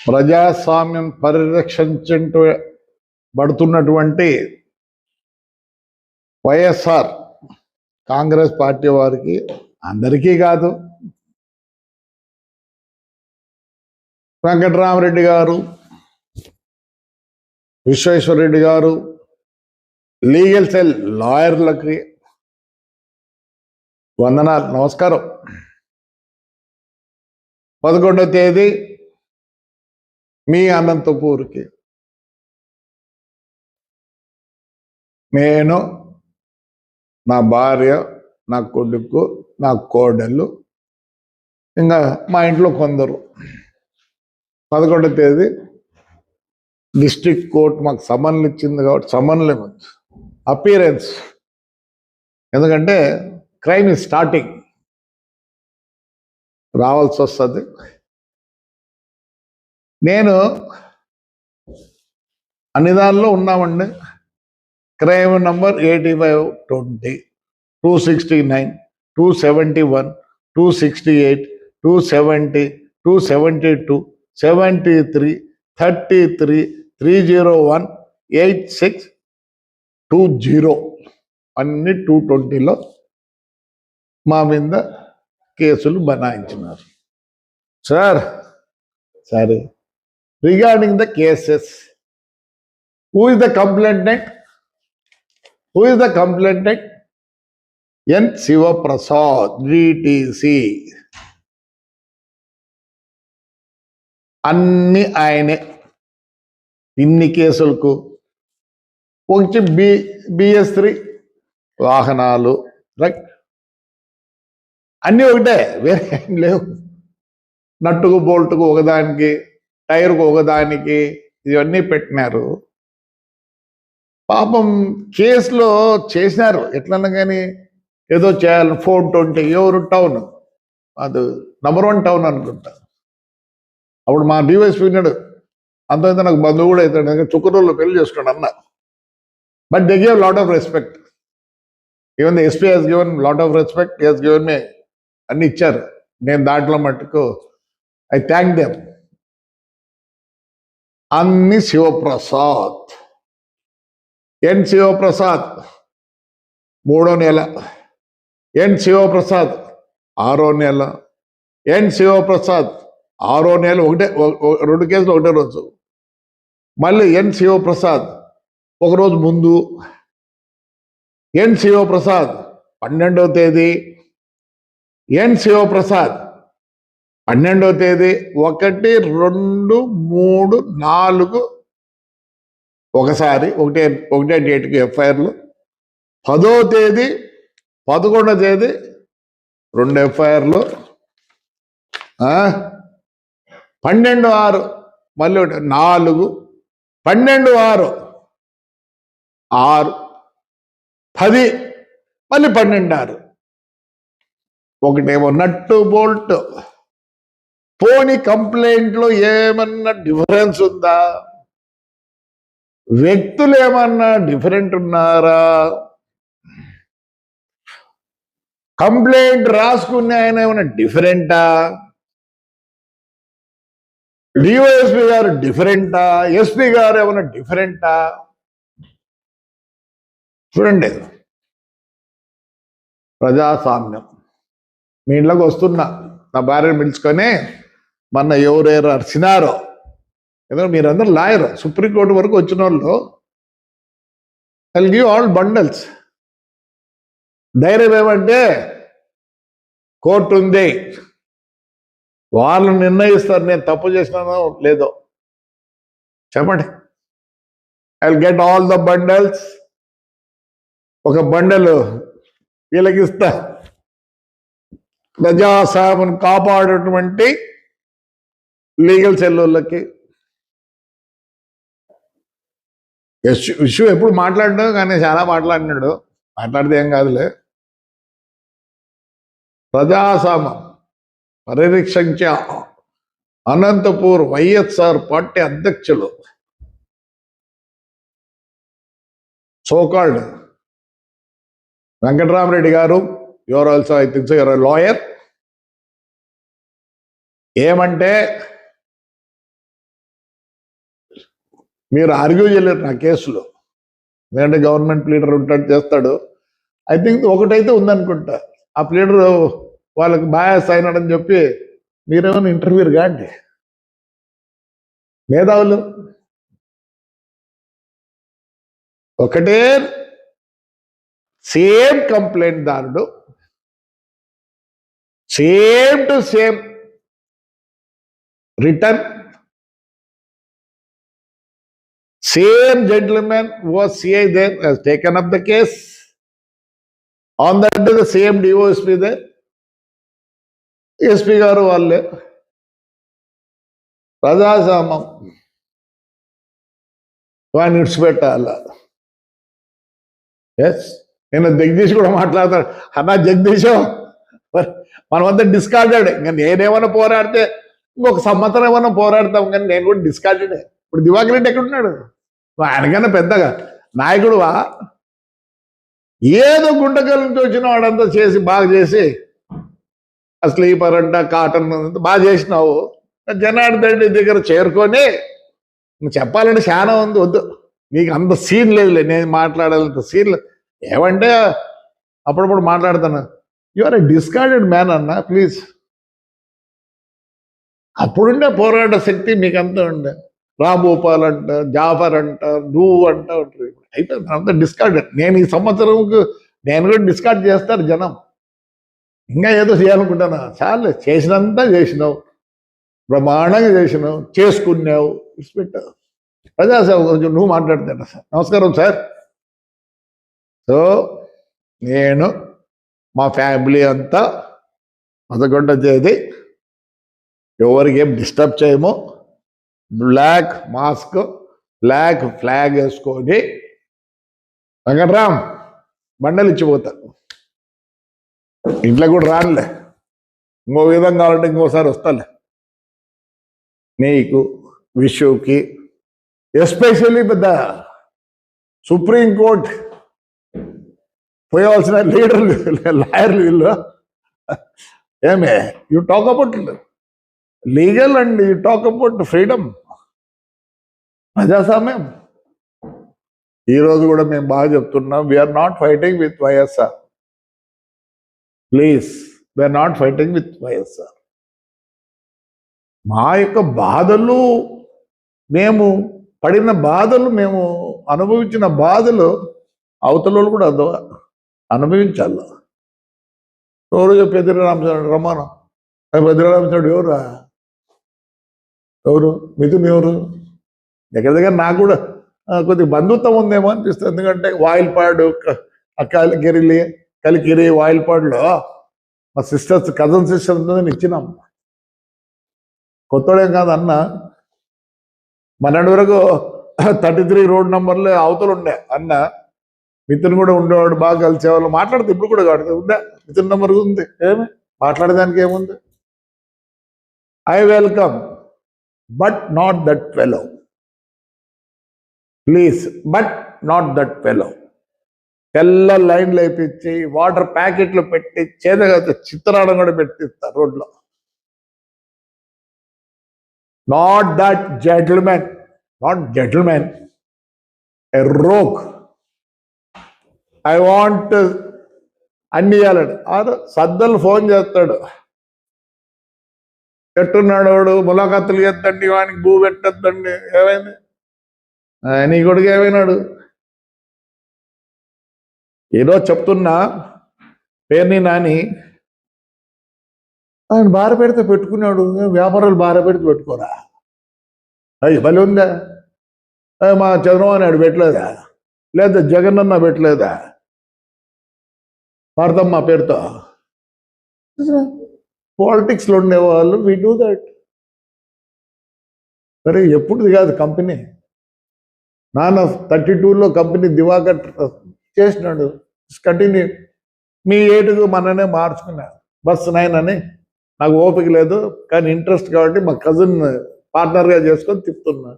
ప్రజాస్వామ్యం పరిరక్షించబడుతున్నటువంటి వైఎస్ఆర్ కాంగ్రెస్ పార్టీ వారికి అందరికీ కాదు, వెంకటరామరెడ్డి గారు, విశ్వేశ్వరరెడ్డి గారు, లీగల్ సెల్ లాయర్లకి వందనాలు, నమస్కారం. 11వ తేదీ మీ అనంతపూర్కి నేను, నా భార్య, నా కొడుకు, నా కోడళ్ళు, ఇంకా మా ఇంట్లో కొందరు 11వ తేదీ డిస్ట్రిక్ట్ కోర్టు మాకు సమన్లు ఇచ్చింది కాబట్టి సమన్లు అపీరెన్స్, ఎందుకంటే క్రైమ్ ఈజ్ స్టార్టింగ్, రావాల్సి వస్తుంది. నేను అన్ని దానిలో ఉన్నామండి. క్రైమ్ నంబర్ 8520, 269, 271, 268, 270, 272, 73, 33, 301, 8620 అన్ని 220లో మా మీద కేసులు బనాయించినారు. సార్ సరే, regarding the cases, who is the complainant? Who is the complainant? N. Sivaprasad, GTC. అన్ని ఆయనే. ఇన్ని కేసులకు ఒకటి BS3 వాహనాలు, రైట్, అన్నీ ఒకటే, వేరే ఏం లేవు. నట్టుకు బోల్టుకు ఒకదానికి, టైర్కు ఒకదానికి, ఇవన్నీ పెట్టినారు. పాపం కేసులో చేసినారు ఎట్లన్నా కానీ, ఏదో చేయాలి. 420 ఎవరు టౌన్, అది నంబర్ 1 టౌన్ అనుకుంటా. అప్పుడు మా డివైఎస్పీ ఉన్నాడు, అంత నాకు బంధువు కూడా అవుతాడు, చుక్కరోళ్ళు పెళ్లి చేసుకున్నాడు అన్న. But they give lot of respect. Even the SP he's given lot of respect, he's given me అన్ని ఇచ్చారు. నేను దాంట్లో మట్టుకు ఐ థ్యాంక్ దెమ్. అన్ని శివప్రసాద్, ఎన్ శివప్రసాద్ 3వ నెల, ఎన్ శివప్రసాద్ 6వ నెల, ఎన్ శివప్రసాద్ 6వ నెల, ఒకటే 2 కేసులు ఒకటే రోజు. మళ్ళీ ఎన్ శివప్రసాద్ ఒకరోజు ముందు, ఎన్ శివప్రసాద్ 12వ తేదీ, ఎన్ శివప్రసాద్ 12వ తేదీ, 1, 2, 3, 4 ఒకసారి ఒకటే డేట్కి ఎఫ్ఐఆర్లు. 10వ తేదీ, 11వ తేదీ 2 ఎఫ్ఐఆర్లు, 12/6 మళ్ళీ 4, 12/6 6, 10 మళ్ళీ 12/6. ఒకటేమో నట్టు బోల్ట్. పోనీ కంప్లైంట్లో ఏమన్నా డిఫరెన్స్ ఉందా? వ్యక్తులు ఏమన్నా డిఫరెంట్ ఉన్నారా? కంప్లైంట్ రాసుకునే ఆయన ఏమైనా డిఫరెంటా? డివైఎస్పీ గారు డిఫరెంటా? ఎస్పీ గారు ఏమైనా డిఫరెంటా? చూడండి, ప్రజాస్వామ్యం. మీ ఇంట్లోకి వస్తున్నా, నా భార్యను పిలుచుకొని మొన్న ఎవరెవరు అరిచినారో, ఎందుకంటే మీరందరూ లాయర్, సుప్రీంకోర్టు వరకు వచ్చిన వాళ్ళు, I will give all bundles. ధైర్యం ఏమంటే కోర్టు ఉంది, వాళ్ళు నిర్ణయిస్తారు నేను తప్పు చేసినానో లేదో. చెప్పండి, I will get all the bundles. ఒక బండల్ వీళ్ళకి ఇస్తా, ప్రజాస్వామ్యం కాపాడేటువంటి లీగల్ సెల్లులకి. ఇష్యూ ఎప్పుడు మాట్లాడినాడు, కానీ చాలా మాట్లాడినాడు. మాట్లాడితే ఏం కాదులే. ప్రజాస్వామ్యం పరిరక్షించే అనంతపూర్ వైఎస్ఆర్ పార్టీ అధ్యక్షులు సోకాల్డ్ వెంకటరామరెడ్డి గారు, your also I think your lawyer. ఏమంటే మీరు ఆర్గ్యూ చేయలేరు నా కేసులో, ఎందుకంటే గవర్నమెంట్ లీడర్ ఉంటాడు చేస్తాడు. ఐ థింక్ ఒకటైతే ఉందనుకుంటా, ఆ లీడర్ వాళ్ళకి బాయాస్ అయినాడని చెప్పి మీరేమైనా ఇంటర్వ్యూర్ కాండి మేధావులు. ఒకటే సేమ్ కంప్లైంట్ దారుడు, same to same return, same gentleman was CI there, has taken up the case. On that day, the same DOSP there, SP గారు వాళ్ళే. ప్రజాస్వామ్యం వాడిని విడిచిపెట్టాల. ఎస్, నేను జగదీష్ కూడా మాట్లాడతాడు, అన్నా జగదీశం మనమంతా డిస్కార్డెడ్. ఇంకా నేనేమన్నా పోరాడితే ఇంకొక సంవత్సరం ఏమన్నా పోరాడతాం, కానీ నేను కూడా డిస్కార్డెడే. ఇప్పుడు దివాకర్ రెడ్డి ఎక్కడున్నాడు? ఆయనకన్నా పెద్దగా నాయకుడువా? ఏదో గుంటకల్ నుంచి వచ్చిన వాడంతా చేసి బాగా చేసి స్లీపర్ అంట కాటన్ బాగా చేసినావు. జనార్దన్ రెడ్డి దగ్గర చేరుకొని చెప్పాలంటే చాలా ఉంది, వద్దు నీకు అంత సీన్ లేదులే, నేను మాట్లాడాలంత సీన్ లేదు. ఏమంటే అప్పుడప్పుడు మాట్లాడతాను, you are a discarded man అన్న, ప్లీజ్. అప్పుడుండే పోరాట శక్తి మీకంతా ఉండే. రాంభూపాల్ అంట, జాఫర్ అంట, నువ్వు అంట ఉంటారు. అయితే అంతా డిస్కార్డెడ్. నేను ఈ సంవత్సరంకు నేను కూడా డిస్కార్డ్ చేస్తారు జనం. ఇంకా ఏదో చేయాలనుకుంటానా? చాలు, చేసినంతా చేసినావు, బ్రహ్మాండంగా చేసినావు, చేసుకున్నావు, విడిచిపెట్టావు. ప్రజాసేవ గురించి నువ్వు మాట్లాడుతున్నా సార్. నమస్కారం సార్. సో నేను మా ఫ్యామిలీ అంతా 11వ తేదీ ఎవరికి ఏం డిస్టర్బ్ చేయము, బ్లాక్ మాస్క్, బ్లాక్ ఫ్లాగ్ వేసుకొని వెంకట్రామ్ బండలు ఇచ్చిపోతా. ఇంట్లో కూడా రానులే, ఇంకో విధంగా కావాలంటే ఇంకోసారి వస్తాలే. నీకు విషుకి ఎస్పెషల్లీ పెద్ద సుప్రీంకోర్టు పోయవలసిన లీడర్లు, లాయర్లు వీళ్ళు. ఏమే you talk about legal and you talk about freedom, ప్రజాస్వామ్యం. ఈరోజు కూడా మేము బాగా చెప్తున్నాం, we're not fighting with YSR. Please, we're not fighting with YSR. మా యొక్క బాధలు, మేము పడిన బాధలు, మేము అనుభవించిన బాధలు అవతల కూడా అనుభవించాల. ఎవరు పెద్దిరెడ్డి రామచంద్రుడు రమాన, పెద్దిరెడ్డి రామచంద్రుడు ఎవరా? ఎవరు? మిథున్ ఎవరు? దగ్గర దగ్గర నాకు కూడా కొద్దిగా బంధుత్వం ఉందేమో అనిపిస్తుంది. ఎందుకంటే వాయిల్పాడు, కలికిరి వాయిల్పాడులో మా సిస్టర్స్, కజన్ సిస్టర్స్ ఇచ్చినాం. కొత్తడేం కాదు అన్న. మొన్నటి వరకు 33 రోడ్ నంబర్లు అవతలు ఉండే అన్న. మిథున్ కూడా ఉండేవాడు, బాగా కలిసేవాళ్ళు, మాట్లాడితే ఇప్పుడు కూడా కాదు ఉందా? మిథున్ నెంబర్ ఉంది, ఏమి మాట్లాడేదానికి ఏముంది? I welcome, but not that fellow, please, but not that fellow. తెల్ల లైన్లు వేయించి, వాటర్ ప్యాకెట్లు పెట్టి, చేదగా చిత్రాలను కూడా పెట్టిస్తారు రోడ్లో. Not that gentlemen, not gentlemen, a rogue. I want అన్ని ఇవ్వాలండి. సద్దలు ఫోన్ చేస్తాడు, ఎట్టున్నాడు వాడు, ములాఖాతులు చేద్దండి, వానికి భూ పెట్టద్దండి. ఏమైంది నీ కొడుకు? ఏమైనాడు? ఈరోజు చెప్తున్నా, పేరుని నాని ఆయన భార్య పెడితే పెట్టుకున్నాడు, వ్యాపారాలు భార్య పెడితే పెట్టుకోరా? అయ్యి బలి ఉందా? మా చంద్రబాబు నాయుడు పెట్టలేదా? లేదా జగనన్న పెట్టలేదా? భారతమ్మ పేరుతో పాలిటిక్స్లో ఉండేవాళ్ళు, వి డూ దట్. సరే, ఎప్పుడుది కాదు కంపెనీ. నాన్న 32లో కంపెనీ దివాకర్ చేసినాడు, కంటిన్యూ. మీ ఏటుకు మననే మార్చుకున్నా, బస్ 9 అని. నాకు ఓపిక లేదు, కానీ ఇంట్రెస్ట్ కాబట్టి మా కజిన్ పార్ట్నర్గా చేసుకొని తిప్పుతున్నా.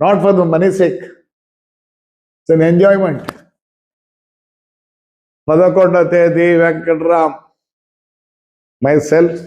Not for the money sake, it's an enjoyment. 11వ తేదీ Venkatram, myself,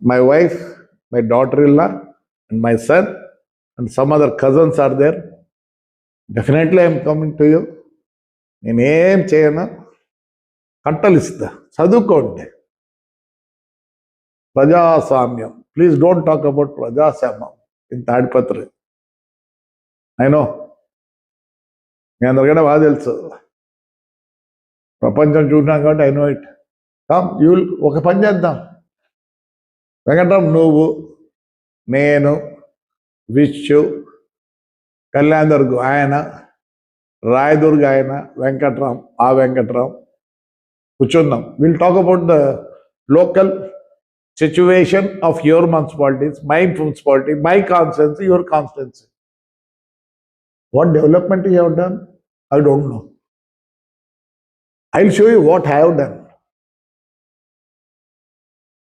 my wife, my daughter in law and my son and some other cousins are there. Definitely I am coming to you. నేనేం చేయను, కట్టలు ఇస్తా, చదువుకోండి. ప్రజాస్వామ్యం, please don't talk about ప్రజాస్వామ్యం in Tadipatri. అయినో మీ అందరికన్నా బాగా తెలుసు, ప్రపంచం చూసినాం కాబట్టి ఐ నో ఇట్. ఒక పని చేద్దాం, వెంకటరాం నువ్వు, నేను, విశ్వ, కళ్యాణ్ దుర్గ్ ఆయన, రాయదుర్గ్ ఆయన, వెంకట్రామ్ ఆ వెంకట్రామ్ కూర్చుందాం. Will talk about the local situation of your municipalities, my municipality, my constituency, your constituency. What development you have done, I don't know. I will show you what I have done.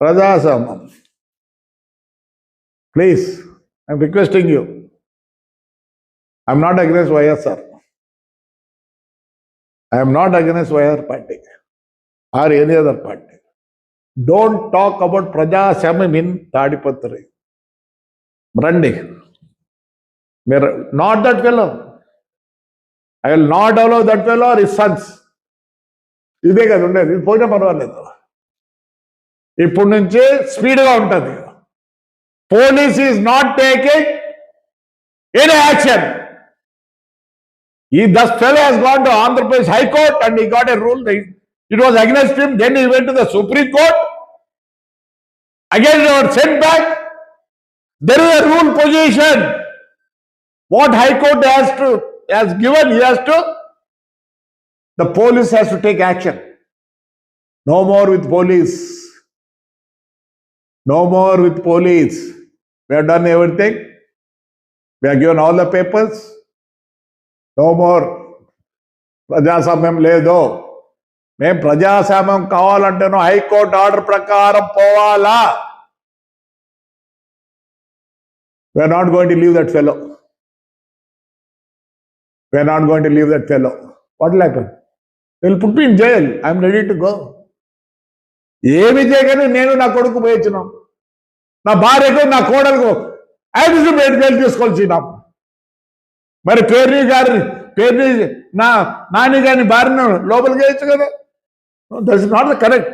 ప్రజాస్వామ్యం, please I'm requesting you. I'm not against YSR. I am not against YR party or any other party. Don't talk about Prajasamyam in Tadipatri. Brandi. Not that fellow. I will not allow that fellow or his sons. ఇదే కదా ఉండేది, ఇది పోయినా పర్వాలేదు. ఇప్పటి నుంచే స్పీడ్గా ఉంటుంది. Police is not taking any action. This fellow has gone to Andhra Pradesh High Court and he got a rule. It was against him. Then he went to the Supreme Court. Again, he was sent back. There is a rule position. What High Court has given, the police has to take action. No more with police. No more with police. We have done everything. We have given all the papers. No more. ప్రజాస్వామ్యం లేదు. మేము ప్రజాస్వామ్యం కావాలంటేనో high court order ప్రకారం పోవాలా. We're not going to leave that fellow. We're not going to leave that fellow. What will happen? They will put me in jail. I'm ready to go. ఏమి చేయగానే నేను నా కొడుకు పోయించినాం, నా భార్యకు నా కోడలకు యాక్సిస్ జైలు తీసుకోవాల్సినాం. మరి పేర్ని నాని గారిని భార్యను లోపలికి వేయచ్చు కదా. That is not the correct.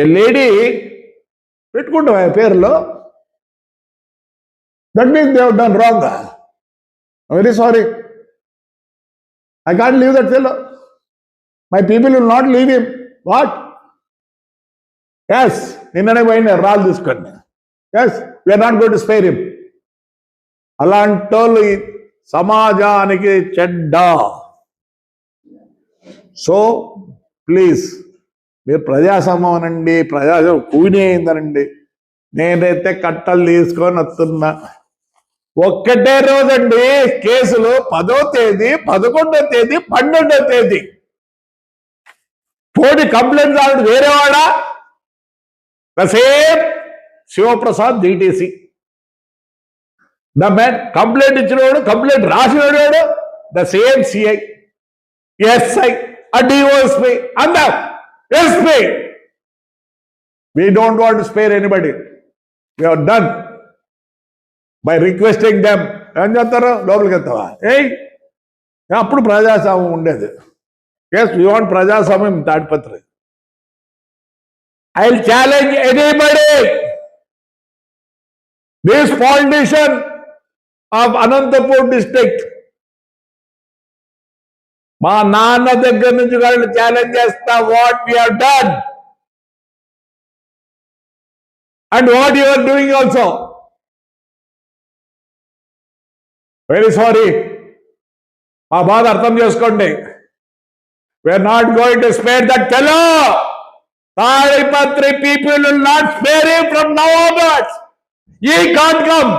ఏ లేడీ పెట్టుకుంటాం ఆ పేరులో, that means they have done wrong. Very sorry, I can't leave that fellow. My people will not leave him. What? Yes, నిన్ననే పోయిన రాళ్ళు తీసుకోండి. Yes, we're not going to spare him. అలాంటి వాళ్ళు సమాజానికి చెడ్డ. సో ప్లీజ్, మీరు ప్రజాస్వామ్యం అనండి, ప్రజాస్వామ్యం కూనేయిందనండి, నేనైతే కట్టలు తీసుకొని వస్తున్నా. ఒక్కటే రోజండి కేసులు, 10వ తేదీ, 11వ తేదీ, 12వ తేదీ. పోటీ కంప్లైంట్ రావడం వేరేవాడా? Same Shivaprasad DTC. The man complaint ఇచ్చినవాడు, కంప్లైంట్ రాసినవాడు the same CI, SI, a DOSP, and the SP. We don't want to spare anybody. We are done by requesting them. ఏం చేస్తారు? లోపలికి వెళ్తావా? అప్పుడు ప్రజాస్వామ్యం ఉండేది. ఎస్, యూ వాంట్ ప్రజాస్వామ్యం Tadipatri. I will challenge anybody. This politician of Anantapur district, మా నాన్న దగ్గర నుంచి వాళ్ళు ఛాలెంజ్ చేస్తా. What we have done and what you are doing also. Very sorry, మా బాధ అర్థం చేసుకోండి. We're not going to spare that fellow. Tadipatri people will not spare him from now onwards. He can't come.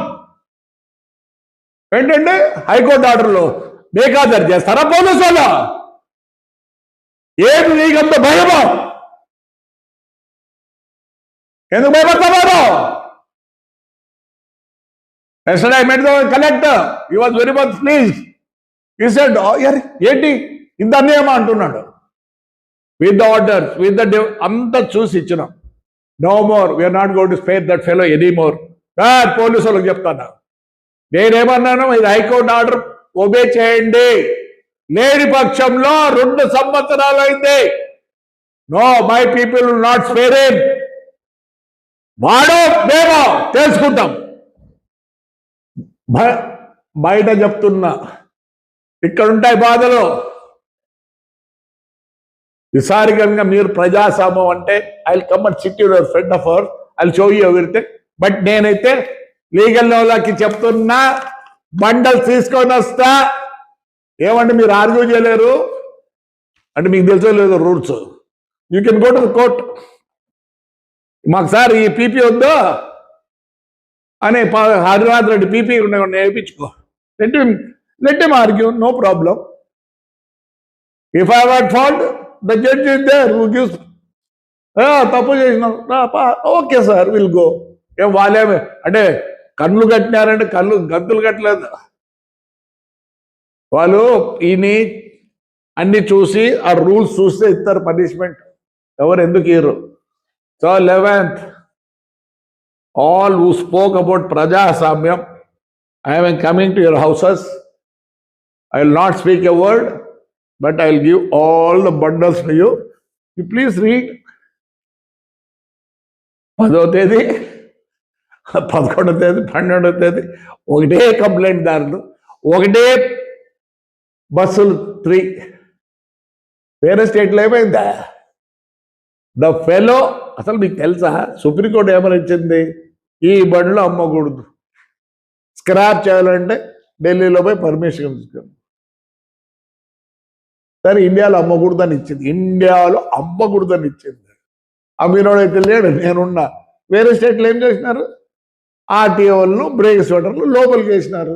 ఏంటంటే high court ఆర్డర్లో బేఖాతరు చేస్తారా police వాళ్ళు? ఏమి నీకంత భయమో? ఎందుకు భయపడతారు? Yesterday I met the collector. He was very much pleased. He said, ఏంటి ఇంత అన్యాయమా అంటున్నాడు. With the order, with the అంతా చూసి ఇచ్చినాం. No more, we're not going to spare that fellow any more. Police వాళ్ళకి చెప్తాను, నేనేమన్నాను, ఇది హైకోర్టు ఆర్డర్ ఒబే చేయండి, లేని పక్షంలో 2 సంవత్సరాలు అయింది. No, my people will not spare him. వాడో మేము తెలుసుకుంటాం. బయట చెప్తున్నా, ఇక్కడ ఉంటాయి బాధలు. ఈసారి కనుక మీరు ప్రజాస్వామ్యం అంటే I will come and SIT your friend of our, I will show you everything. But నేనైతే లీగల్ వాళ్ళకి చెప్తున్నా, బండల్ తీసుకొని వస్తా. ఏమంటే మీరు ఆర్గ్యూ చేయలేరు అంటే మీకు తెలుసో లేదు rules. You can go to the court. మాకు సార్ ఈ పీపీ వద్దు అని హరినాథ్ రెడ్డి పీపీ నేర్పించుకో. Let him argue, no problem. If I what fault, the judge is there who gives. తప్పు చేసిన ఓకే సార్, విల్ గో. ఏం వాళ్ళేమి అంటే కళ్ళు కట్టినారంటే గంతులు కట్టలేదు. వాళ్ళు ఈయన అన్ని చూసి ఆ రూల్స్ చూస్తే ఇస్తారు పనిష్మెంట్. ఎవరు ఎందుకు ఇయ్యరు? So 11th, all who spoke about ప్రజాస్వామ్యం, I am coming to your houses. I will not speak a word, but I will give all the bundles to you. You please read. 10వ తేదీ, 11వ తేదీ, 12వ తేదీ ఒకటే complaint దారులు, ఒకటే బస్సులు 3. వేరే స్టేట్లో ఏమైందా? ద ఫెలో, అసలు మీకు తెలుసా సుప్రీంకోర్టు ఏమని ఇచ్చింది? ఈ బండ్లు అమ్మకూడదు, స్క్రాప్ చేయాలంటే ఢిల్లీలో పోయి పర్మిషన్ ఇచ్చింది. సరే, ఇండియాలో అమ్మకూడదని ఇచ్చింది. ఇండియాలో అమ్మకూడదని ఇచ్చింది. అమ్మినోడైతే లేడు, నేనున్నా. వేరే స్టేట్లో ఏం చేసినారు? ఆర్టీఓలను బ్రేక్ స్వెటర్లు లోపలికి వేసినారు.